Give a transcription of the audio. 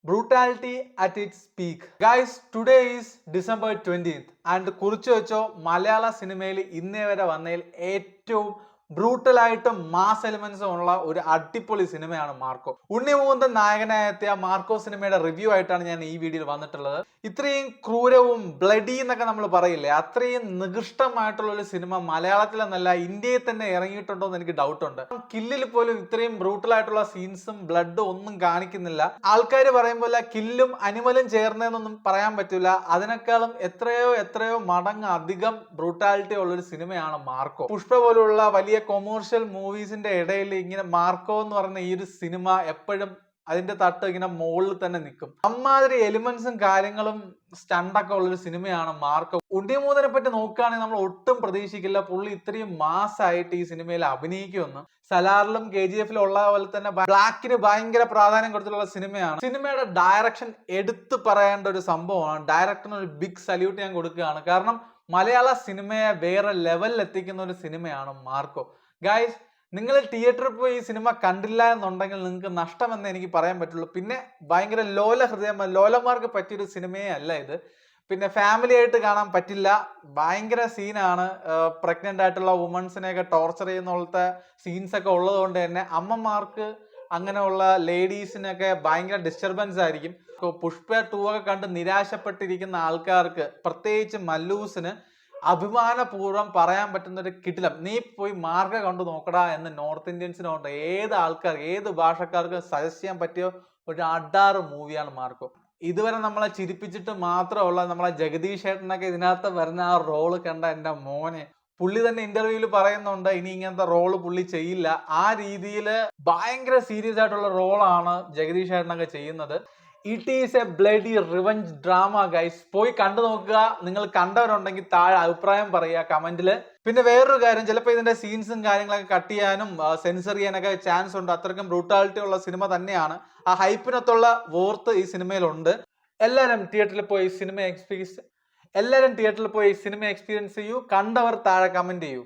Brutality at its peak. Guys, today is December 20th and കുറിച്ചു വെച്ചോ മലയാള സിനിമയിൽ ഇന്നേ വരെ വന്നതിൽ ഏറ്റവും ബ്രൂട്ടലായിട്ടും മാസ് എലിമെന്റ്സും ഉള്ള ഒരു അടിപൊളി സിനിമയാണ് മാർക്കോ. ഉണ്ണിമൂന്തൻ നായകനായ എത്തിയ മാർക്കോ സിനിമയുടെ റിവ്യൂ ആയിട്ടാണ് ഞാൻ ഈ വീഡിയോയിൽ വന്നിട്ടുള്ളത്. ഇത്രയും ക്രൂരവും ബ്ലഡി എന്നൊക്കെ നമ്മൾ പറയില്ലേ, അത്രയും നികൃഷ്ടമായിട്ടുള്ള ഒരു സിനിമ മലയാളത്തിലെന്നല്ല ഇന്ത്യയിൽ തന്നെ ഇറങ്ങിയിട്ടുണ്ടോ എന്ന് എനിക്ക് ഡൗട്ട് ഉണ്ട്. കില്ലിൽ പോലും ഇത്രയും ബ്രൂട്ടൽ ആയിട്ടുള്ള സീൻസും ബ്ലഡും ഒന്നും കാണിക്കുന്നില്ല. ആൾക്കാർ പറയുമ്പോൾ കില്ലും അനിമലും ചേർന്നതെന്നൊന്നും പറയാൻ പറ്റില്ല. അതിനേക്കാളും എത്രയോ മടങ്ങ് അധികം ബ്രൂട്ടാലിറ്റി ഉള്ള ഒരു സിനിമയാണ് മാർക്കോ. പുഷ്പ പോലുള്ള വലിയ കൊമേഴ്ഷ്യൽ മൂവീസിന്റെ ഇടയിൽ ഇങ്ങനെ മാർക്കോ എന്ന് പറയുന്ന ഈ ഒരു സിനിമ എപ്പോഴും അതിന്റെ തട്ട് ഇങ്ങനെ മുകളിൽ തന്നെ നിൽക്കും. അമ്മാതിരി എലിമെന്റ്സും കാര്യങ്ങളും സ്റ്റണ്ടൊക്കെ ഉള്ളൊരു സിനിമയാണ് മാർക്കോ. ഉണ്ണിമൂന്തനെ പറ്റി നോക്കുകയാണെങ്കിൽ നമ്മൾ ഒട്ടും പ്രതീക്ഷിക്കില്ല പുള്ളി ഇത്രയും മാസായിട്ട് ഈ സിനിമയിൽ അഭിനയിക്കുമെന്ന്. സലാറിലും KGF-ലും ഉള്ള പോലെ തന്നെ ബ്ലാക്കിന് ഭയങ്കര പ്രാധാന്യം കൊടുത്തിട്ടുള്ള സിനിമയാണ്. സിനിമയുടെ ഡയറക്ഷൻ എടുത്തു പറയേണ്ട ഒരു സംഭവമാണ്. ഡയറക്ടറിന് ഒരു ബിഗ് സല്യൂട്ട് ഞാൻ കൊടുക്കുകയാണ്. കാരണം മലയാള സിനിമയെ വേറെ ലെവലിൽ എത്തിക്കുന്ന ഒരു സിനിമയാണ് മാർക്കോ. ഗൈസ്, നിങ്ങൾ തിയേറ്ററിൽ പോയി ഈ സിനിമ കണ്ടില്ല എന്നുണ്ടെങ്കിൽ നിങ്ങൾക്ക് നഷ്ടമെന്ന് എനിക്ക് പറയാൻ പറ്റുള്ളൂ. പിന്നെ ഭയങ്കര ലോലന്മാർക്ക് പറ്റിയൊരു സിനിമയേ അല്ല ഇത്. പിന്നെ ഫാമിലി ആയിട്ട് കാണാൻ പറ്റില്ല. ഭയങ്കര സീനാണ്. പ്രഗ്നന്റ് ആയിട്ടുള്ള വുമൻസിനെയൊക്കെ ടോർച്ചർ ചെയ്യുന്ന പോലത്തെ സീൻസ് ഒക്കെ ഉള്ളത് കൊണ്ട് തന്നെ അമ്മമാർക്ക് അങ്ങനെയുള്ള ലേഡീസിനൊക്കെ ഭയങ്കര ഡിസ്റ്റർബൻസ് ആയിരിക്കും. പുഷ്പ 2 ഒക്കെ കണ്ട് നിരാശപ്പെട്ടിരിക്കുന്ന ആൾക്കാർക്ക്, പ്രത്യേകിച്ച് മല്ലൂസിന് അഭിമാനപൂർവ്വം പറയാൻ പറ്റുന്ന ഒരു കിടിലം, നീ പോയി മാർക്കോ കണ്ടു നോക്കടാ എന്ന് നോർത്ത് ഇന്ത്യൻസിനോണ്ട് ഏത് ആൾക്കാർ, ഏത് ഭാഷക്കാർക്കും സജസ്റ്റ് ചെയ്യാൻ പറ്റിയ ഒരു അഡാറ് മൂവിയാണ് മാർക്കോ. ഇതുവരെ നമ്മളെ ചിരിപ്പിച്ചിട്ട് മാത്രമുള്ള നമ്മളെ ജഗദീഷ് ചേട്ടനൊക്കെ ഇതിനകത്ത് വരുന്ന ആ റോള് കണ്ട എൻ്റെ മോനെ, പുള്ളി തന്നെ ഇന്റർവ്യൂവിൽ പറയുന്നുണ്ട് ഇനി ഇങ്ങനത്തെ റോള് പുള്ളി ചെയ്യില്ല. ആ രീതിയിൽ ഭയങ്കര സീരിയസ് ആയിട്ടുള്ള റോളാണ് ജഗദീഷ് ചേട്ടനൊക്കെ ചെയ്യുന്നത്. It is A bloody revenge drama guys. പോയി കണ്ടു നോക്കുക. നിങ്ങൾ കണ്ടവരുണ്ടെങ്കിൽ താഴെ അഭിപ്രായം പറയുക കമന്റിൽ. പിന്നെ വേറൊരു കാര്യം, ചിലപ്പോൾ ഇതിന്റെ സീൻസും കാര്യങ്ങളൊക്കെ കട്ട് ചെയ്യാനും സെൻസർ ചെയ്യാനൊക്കെ ചാൻസ് ഉണ്ട്. അത്രയ്ക്കും ബ്രൂട്ടാലിറ്റി ഉള്ള സിനിമ തന്നെയാണ്. ആ ഹൈപ്പിനകത്തുള്ള വോർത്ത് ഈ സിനിമയിലുണ്ട്. എല്ലാവരും തിയേറ്ററിൽ പോയി സിനിമ എക്സ്പീരിയൻസ് ചെയ്യൂ. കണ്ടവർ താഴെ കമന്റ് ചെയ്യൂ.